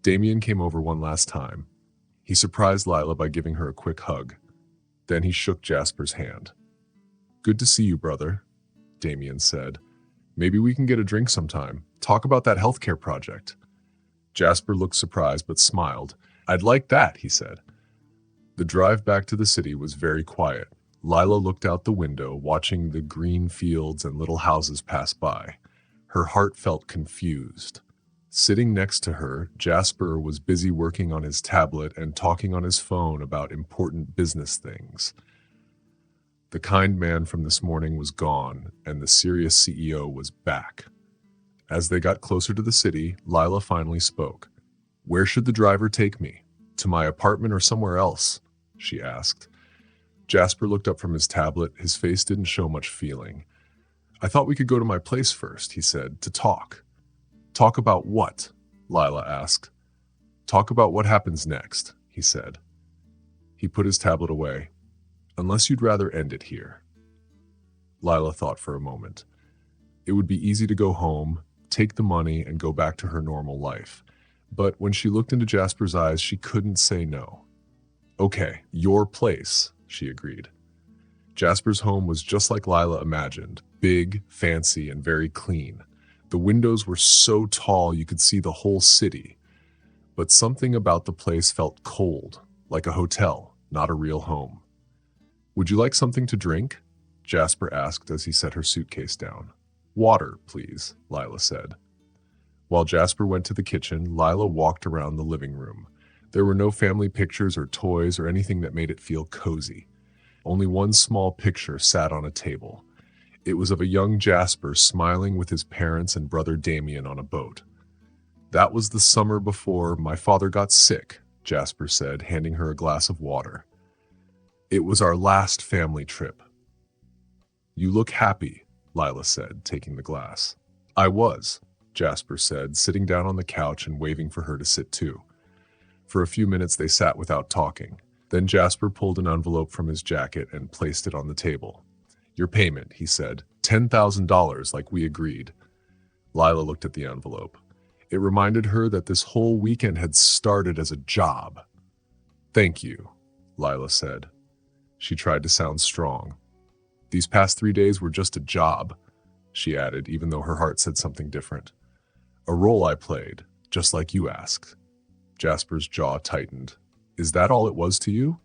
Damien came over one last time. He surprised Lila by giving her a quick hug. Then he shook Jasper's hand. "Good to see you, brother," Damien said. "Maybe we can get a drink sometime. Talk about that healthcare project." Jasper looked surprised but smiled. "I'd like that," he said. The drive back to the city was very quiet. Lila looked out the window, watching the green fields and little houses pass by. Her heart felt confused. Sitting next to her, Jasper was busy working on his tablet and talking on his phone about important business things. The kind man from this morning was gone, and the serious CEO was back. As they got closer to the city, Lila finally spoke. "Where should the driver take me? To my apartment or somewhere else?" she asked. Jasper looked up from his tablet. His face didn't show much feeling. "I thought we could go to my place first," he said, "to talk." "Talk about what?" Lila asked. "Talk about what happens next," he said. He put his tablet away. "Unless you'd rather end it here." Lila thought for a moment. It would be easy to go home, take the money, and go back to her normal life. But when she looked into Jasper's eyes, she couldn't say no. "Okay, your place," she agreed. Jasper's home was just like Lila imagined, big, fancy, and very clean. The windows were so tall you could see the whole city. But something about the place felt cold, like a hotel, not a real home. "Would you like something to drink?" Jasper asked as he set her suitcase down. "Water, please," Lila said. While Jasper went to the kitchen, Lila walked around the living room. There were no family pictures or toys or anything that made it feel cozy. Only one small picture sat on a table. It was of a young Jasper smiling with his parents and brother Damien on a boat. "That was the summer before my father got sick," Jasper said, handing her a glass of water. "It was our last family trip." "You look happy," Lila said, taking the glass. "I was," Jasper said, sitting down on the couch and waving for her to sit too. For a few minutes they sat without talking. Then Jasper pulled an envelope from his jacket and placed it on the table. "Your payment," he said. $10,000 like we agreed." Lila looked at the envelope. It reminded her that this whole weekend had started as a job. "Thank you," Lila said. She tried to sound strong. "These past 3 days were just a job," she added, even though her heart said something different. "A role I played, just like you asked." Jasper's jaw tightened. "Is that all it was to you?"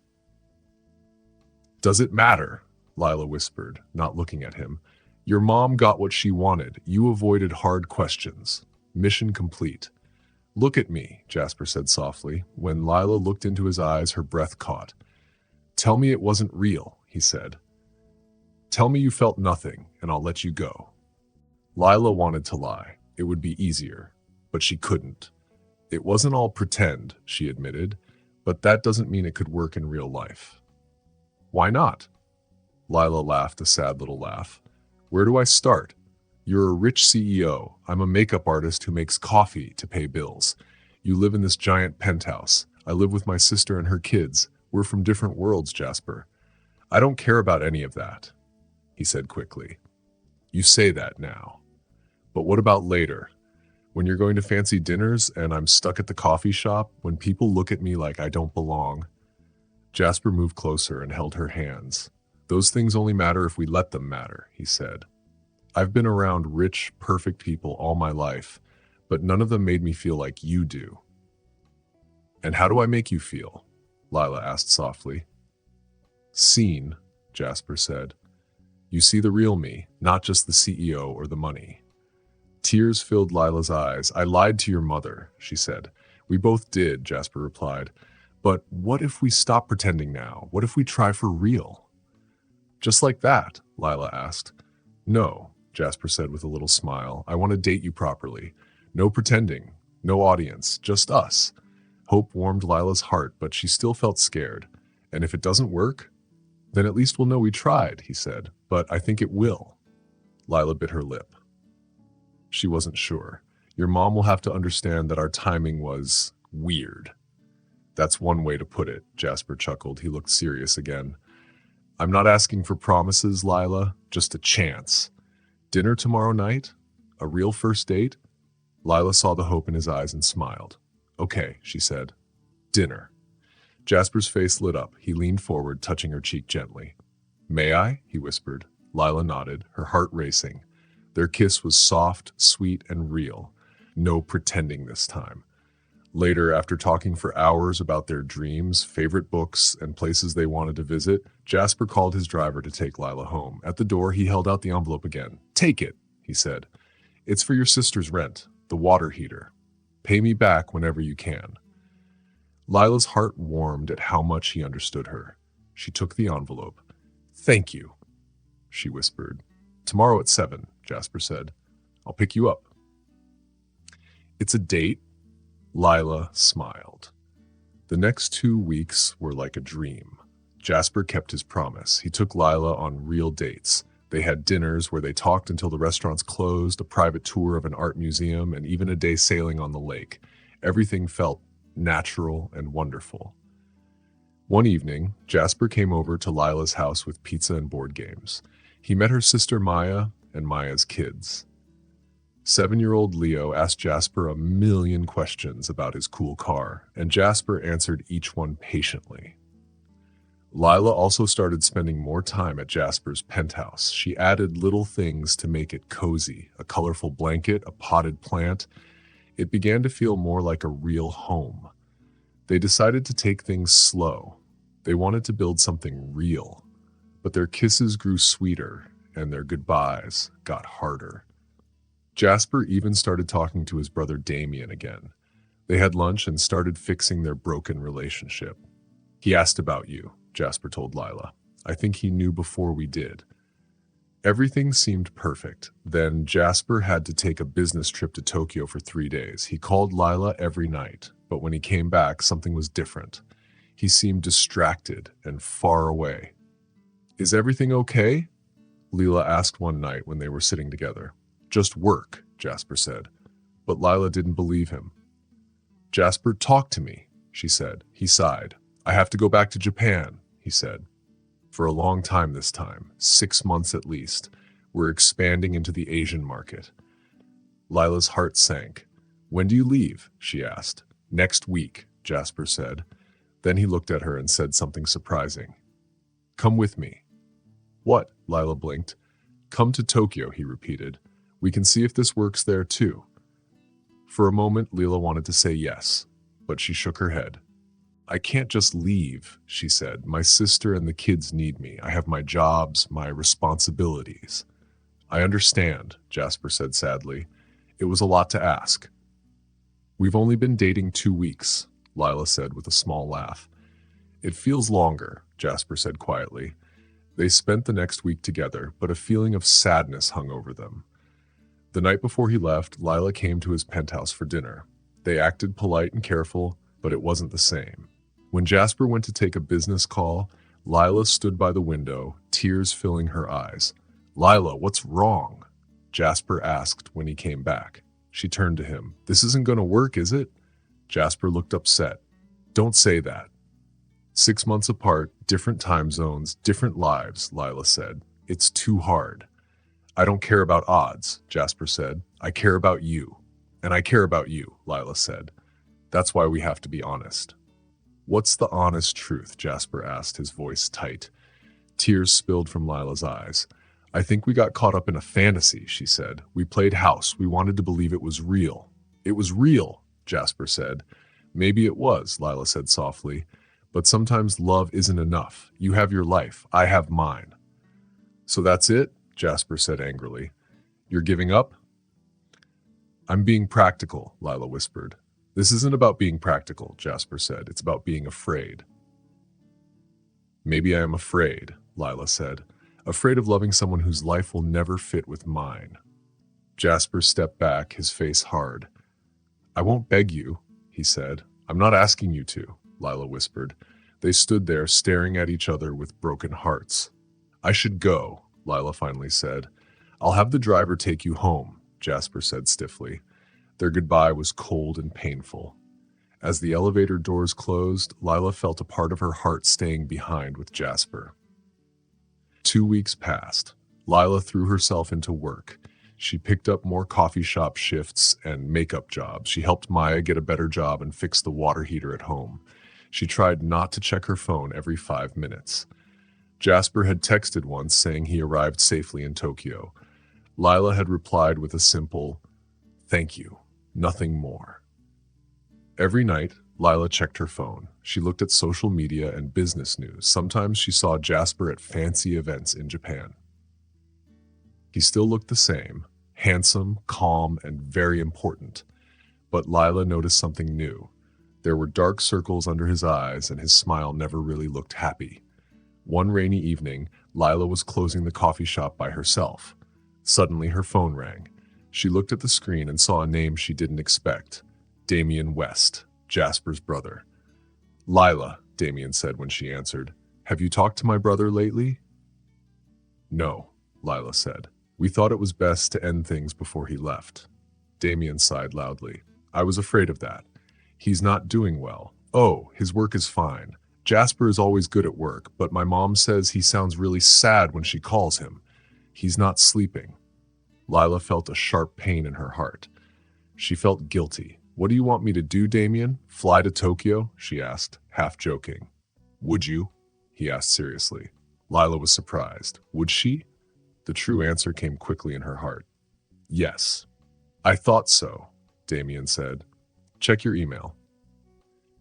"Does it matter?" Lila whispered, not looking at him. "Your mom got what she wanted. You avoided hard questions. Mission complete." "Look at me," Jasper said softly. When Lila looked into his eyes, her breath caught. "Tell me it wasn't real," he said. "Tell me you felt nothing, and I'll let you go." Lila wanted to lie. It would be easier. But she couldn't. "It wasn't all pretend," she admitted, "but that doesn't mean it could work in real life." "Why not?" Lila laughed a sad little laugh. "Where do I start? You're a rich CEO. I'm a makeup artist who makes coffee to pay bills. You live in this giant penthouse. I live with my sister and her kids. We're from different worlds, Jasper. I don't care about any of that," he said quickly. "You say that now. But what about later? When you're going to fancy dinners and I'm stuck at the coffee shop, when people look at me like I don't belong?" Jasper moved closer and held her hands. "Those things only matter if we let them matter," he said. "I've been around rich, perfect people all my life, but none of them made me feel like you do." "And how do I make you feel?" Lila asked softly. "Seen," Jasper said. "You see the real me, not just the CEO or the money." Tears filled Lila's eyes. "I lied to your mother," she said. "We both did," Jasper replied. "But what if we stop pretending now? What if we try for real?" "Just like that?" Lila asked. "No," Jasper said with a little smile. "I want to date you properly. No pretending, no audience, just us." Hope warmed Lila's heart, but she still felt scared. "And if it doesn't work, then at least we'll know we tried," he said. "But I think it will." Lila bit her lip. She wasn't sure. "Your mom will have to understand that our timing was weird." "That's one way to put it," Jasper chuckled. He looked serious again. "I'm not asking for promises, Lila, just a chance. Dinner tomorrow night? A real first date?" Lila saw the hope in his eyes and smiled. Okay, she said. Dinner. Jasper's face lit up. He leaned forward, touching her cheek gently. May I? He whispered. Lila nodded, her heart racing. Their kiss was soft, sweet, and real. No pretending this time. Later, after talking for hours about their dreams, favorite books, and places they wanted to visit, Jasper called his driver to take Lila home. At the door, he held out the envelope again. Take it, he said. It's for your sister's rent, the water heater. Pay me back whenever you can. Lila's heart warmed at how much he understood her. She took the envelope. Thank you, she whispered. Tomorrow at 7, Jasper said. I'll pick you up. It's a date? Lila smiled. The next 2 weeks were like a dream. Jasper kept his promise. He took Lila on real dates. They had dinners where they talked until the restaurants closed, a private tour of an art museum, and even a day sailing on the lake. Everything felt natural and wonderful. One evening, Jasper came over to Lila's house with pizza and board games. He met her sister Maya and Maya's kids. 7-year-old Leo asked Jasper a million questions about his cool car, and Jasper answered each one patiently. Lila also started spending more time at Jasper's penthouse. She added little things to make it cozy, a colorful blanket, a potted plant. It began to feel more like a real home. They decided to take things slow. They wanted to build something real, but their kisses grew sweeter and their goodbyes got harder. Jasper even started talking to his brother Damien again. They had lunch and started fixing their broken relationship. He asked about you, Jasper told Lila. I think he knew before we did. Everything seemed perfect. Then Jasper had to take a business trip to Tokyo for 3 days. He called Lila every night, but when he came back, something was different. He seemed distracted and far away. Is everything okay? Lila asked one night when they were sitting together. Just work, Jasper said. But Lila didn't believe him. Jasper, talk to me, she said. He sighed. I have to go back to Japan, he said. For a long time this time, 6 months at least. We're expanding into the Asian market. Lila's heart sank. When do you leave? She asked. Next week, Jasper said. Then he looked at her and said something surprising. Come with me. What? Lila blinked. Come to Tokyo, he repeated. We can see if this works there too. For a moment, Lila wanted to say yes, but she shook her head. I can't just leave, she said. My sister and the kids need me. I have my jobs, my responsibilities. I understand, Jasper said sadly. It was a lot to ask. We've only been dating 2 weeks, Lila said with a small laugh. It feels longer, Jasper said quietly. They spent the next week together, but a feeling of sadness hung over them. The night before he left, Lila came to his penthouse for dinner. They acted polite and careful, but it wasn't the same. When Jasper went to take a business call, Lila stood by the window, tears filling her eyes. Lila, what's wrong? Jasper asked when he came back. She turned to him. This isn't going to work, is it? Jasper looked upset. Don't say that. 6 months apart, different time zones, different lives, Lila said. It's too hard. I don't care about odds, Jasper said. I care about you. And I care about you, Lila said. That's why we have to be honest. What's the honest truth? Jasper asked, his voice tight. Tears spilled from Lila's eyes. I think we got caught up in a fantasy, she said. We played house. We wanted to believe it was real. It was real, Jasper said. Maybe it was, Lila said softly. But sometimes love isn't enough. You have your life. I have mine. So that's it? Jasper said angrily. You're giving up? I'm being practical, Lila whispered. This isn't about being practical, Jasper said. It's about being afraid. Maybe I am afraid, Lila said. Afraid of loving someone whose life will never fit with mine. Jasper stepped back, his face hard. I won't beg you, he said. I'm not asking you to, Lila whispered. They stood there staring at each other with broken hearts. I should go, Lila finally said. I'll have the driver take you home, Jasper said stiffly. Their goodbye was cold and painful. As the elevator doors closed, Lila felt a part of her heart staying behind with Jasper. 2 weeks passed. Lila threw herself into work. She picked up more coffee shop shifts and makeup jobs. She helped Maya get a better job and fix the water heater at home. She tried not to check her phone every 5 minutes. Jasper had texted once saying he arrived safely in Tokyo. Lila had replied with a simple, "Thank you, nothing more." Every night, Lila checked her phone. She looked at social media and business news. Sometimes she saw Jasper at fancy events in Japan. He still looked the same, handsome, calm, and very important. But Lila noticed something new. There were dark circles under his eyes, and his smile never really looked happy. One rainy evening, Lila was closing the coffee shop by herself. Suddenly, her phone rang. She looked at the screen and saw a name she didn't expect. Damien West, Jasper's brother. "Lila," Damien said when she answered. "Have you talked to my brother lately?" "No," Lila said. "We thought it was best to end things before he left." Damien sighed loudly. "I was afraid of that. He's not doing well. Oh, his work is fine. Jasper is always good at work, but my mom says he sounds really sad when she calls him. He's not sleeping." Lila felt a sharp pain in her heart. She felt guilty. "What do you want me to do, Damien? Fly to Tokyo?" she asked, half joking. "Would you?" he asked seriously. Lila was surprised. Would she? The true answer came quickly in her heart. "Yes." "I thought so," Damien said. "Check your email."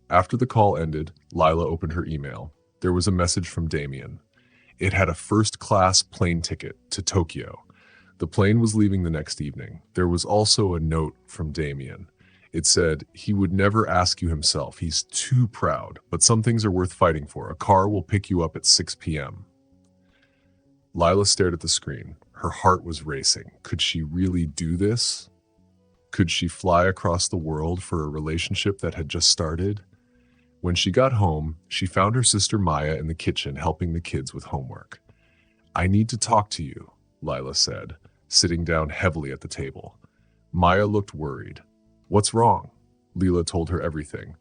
After the call ended, Lila opened her email. There was a message from Damien. It had a first-class plane ticket to Tokyo. The plane was leaving the next evening. There was also a note from Damien. It said, "He would never ask you himself. He's too proud, but some things are worth fighting for. A car will pick you up at 6 p.m. Lila stared at the screen. Her heart was racing. Could she really do this? Could she fly across the world for a relationship that had just started? When she got home, she found her sister Maya in the kitchen helping the kids with homework. "I need to talk to you," Lila said, sitting down heavily at the table. Maya looked worried. "What's wrong?" Lila told her everything.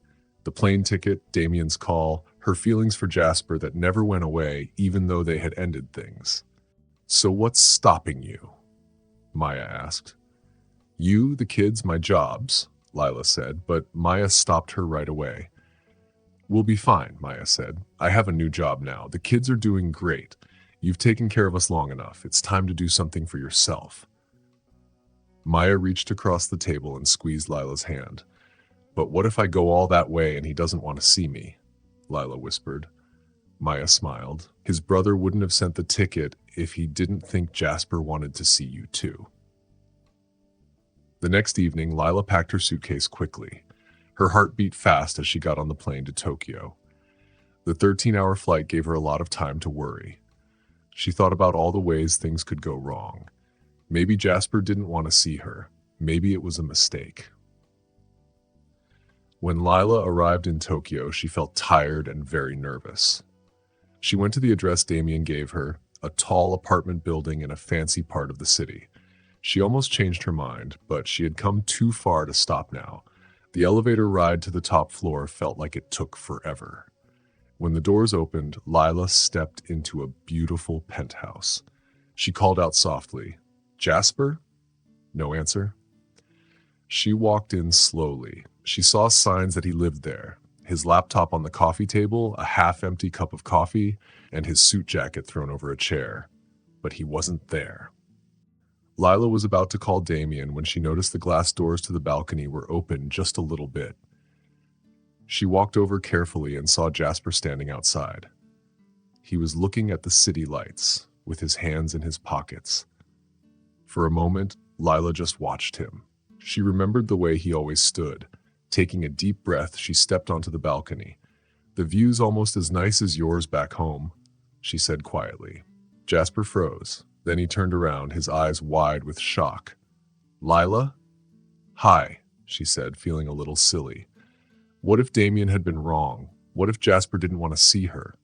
The plane ticket, Damien's call, her feelings for Jasper that never went away even though they had ended things. "So what's stopping you?" Maya asked. "You, the kids, my jobs," Lila said, but Maya stopped her right away. "We'll be fine," Maya said. "I have a new job now. The kids are doing great. You've taken care of us long enough. It's time to do something for yourself." Maya reached across the table and squeezed Lila's hand. "But what if I go all that way and he doesn't want to see me?" Lila whispered. Maya smiled. "His brother wouldn't have sent the ticket if he didn't think Jasper wanted to see you too." The next evening, Lila packed her suitcase quickly. Her heart beat fast as she got on the plane to Tokyo. The 13-hour flight gave her a lot of time to worry. She thought about all the ways things could go wrong. Maybe Jasper didn't want to see her. Maybe it was a mistake. When Lila arrived in Tokyo, she felt tired and very nervous. She went to the address Damien gave her, a tall apartment building in a fancy part of the city. She almost changed her mind, but she had come too far to stop now. The elevator ride to the top floor felt like it took forever. When the doors opened, Lila stepped into a beautiful penthouse. She called out softly, "Jasper?" No answer. She walked in slowly. She saw signs that he lived there. His laptop on the coffee table, a half-empty cup of coffee, and his suit jacket thrown over a chair. But he wasn't there. Lila was about to call Damien when she noticed the glass doors to the balcony were open just a little bit. She walked over carefully and saw Jasper standing outside. He was looking at the city lights, with his hands in his pockets. For a moment, Lila just watched him. She remembered the way he always stood. Taking a deep breath, she stepped onto the balcony. "The view's almost as nice as yours back home," she said quietly. Jasper froze. Then he turned around, his eyes wide with shock. "Lila?" "Hi," she said, feeling a little silly. What if Damien had been wrong? What if Jasper didn't want to see her?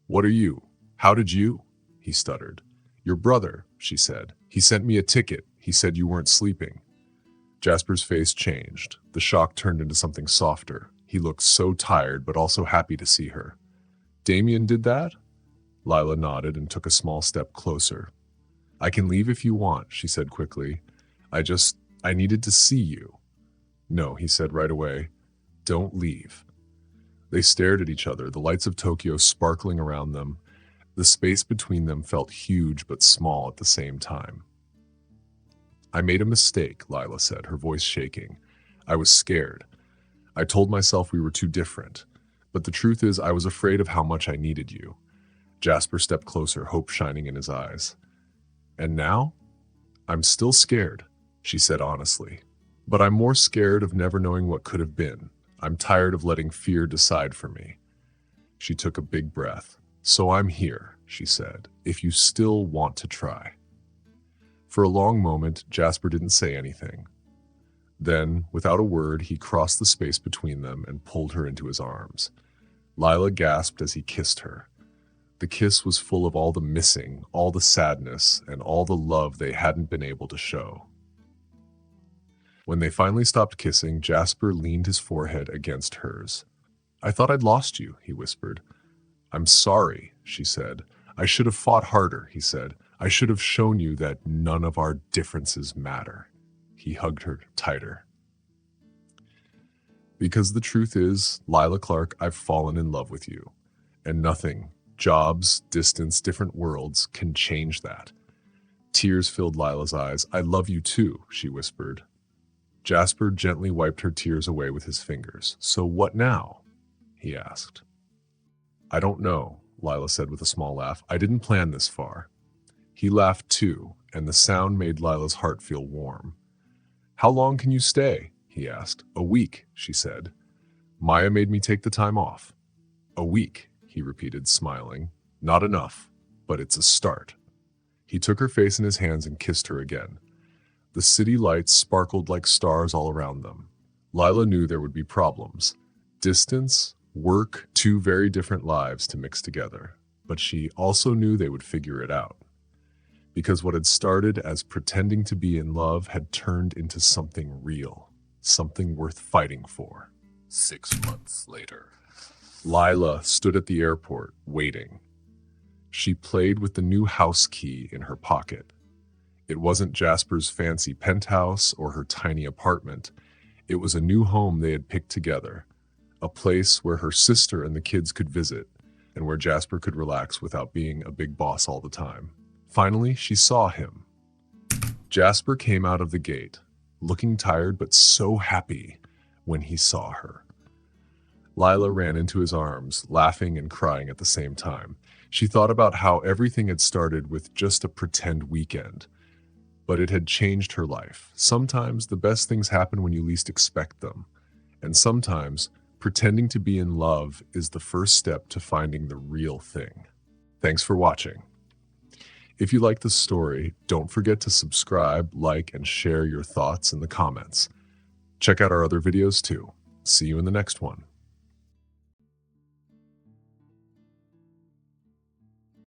"What are you? How did you?" he stuttered. "Your brother," she said. "He sent me a ticket. He said you weren't sleeping." Jasper's face changed. The shock turned into something softer. He looked so tired, but also happy to see her. "Damien did that?" Lila nodded and took a small step closer. "I can leave if you want," she said quickly. I needed to see you." "No," he said right away. "Don't leave." They stared at each other, the lights of Tokyo sparkling around them. The space between them felt huge but small at the same time. "I made a mistake," Lila said, her voice shaking. "I was scared. I told myself we were too different. But the truth is, I was afraid of how much I needed you." Jasper stepped closer, hope shining in his eyes. "And now? I'm still scared," she said honestly. "But I'm more scared of never knowing what could have been. I'm tired of letting fear decide for me." She took a big breath. "So I'm here," she said, "if you still want to try." For a long moment, Jasper didn't say anything. Then, without a word, he crossed the space between them and pulled her into his arms. Lila gasped as he kissed her. The kiss was full of all the missing, all the sadness, and all the love they hadn't been able to show. When they finally stopped kissing, Jasper leaned his forehead against hers. "I thought I'd lost you," he whispered. "I'm sorry," she said. "I should have fought harder," he said. "I should have shown you that none of our differences matter." He hugged her tighter. "Because the truth is, Lila Clark, I've fallen in love with you. And nothing, jobs, distance, different worlds, can change that." Tears filled Lila's eyes. "I love you too," she whispered. Jasper gently wiped her tears away with his fingers. "So what now?" he asked. "I don't know," Lila said with a small laugh. "I didn't plan this far." He laughed too, and the sound made Lila's heart feel warm. "How long can you stay?" he asked. "A week," she said. "Maya made me take the time off." "A week," he repeated, smiling. "Not enough, but it's a start." He took her face in his hands and kissed her again. The city lights sparkled like stars all around them. Lila knew there would be problems. Distance, work, two very different lives to mix together. But she also knew they would figure it out. Because what had started as pretending to be in love had turned into something real, something worth fighting for. 6 months later, Lila stood at the airport, waiting. She played with the new house key in her pocket. It wasn't Jasper's fancy penthouse or her tiny apartment. It was a new home they had picked together, a place where her sister and the kids could visit, and where Jasper could relax without being a big boss all the time. Finally, she saw him. Jasper came out of the gate, looking tired but so happy when he saw her. Lila ran into his arms, laughing and crying at the same time. She thought about how everything had started with just a pretend weekend, but it had changed her life. Sometimes the best things happen when you least expect them, and sometimes pretending to be in love is the first step to finding the real thing. Thanks for watching. If you like this story, don't forget to subscribe, like, and share your thoughts in the comments. Check out our other videos too. See you in the next one.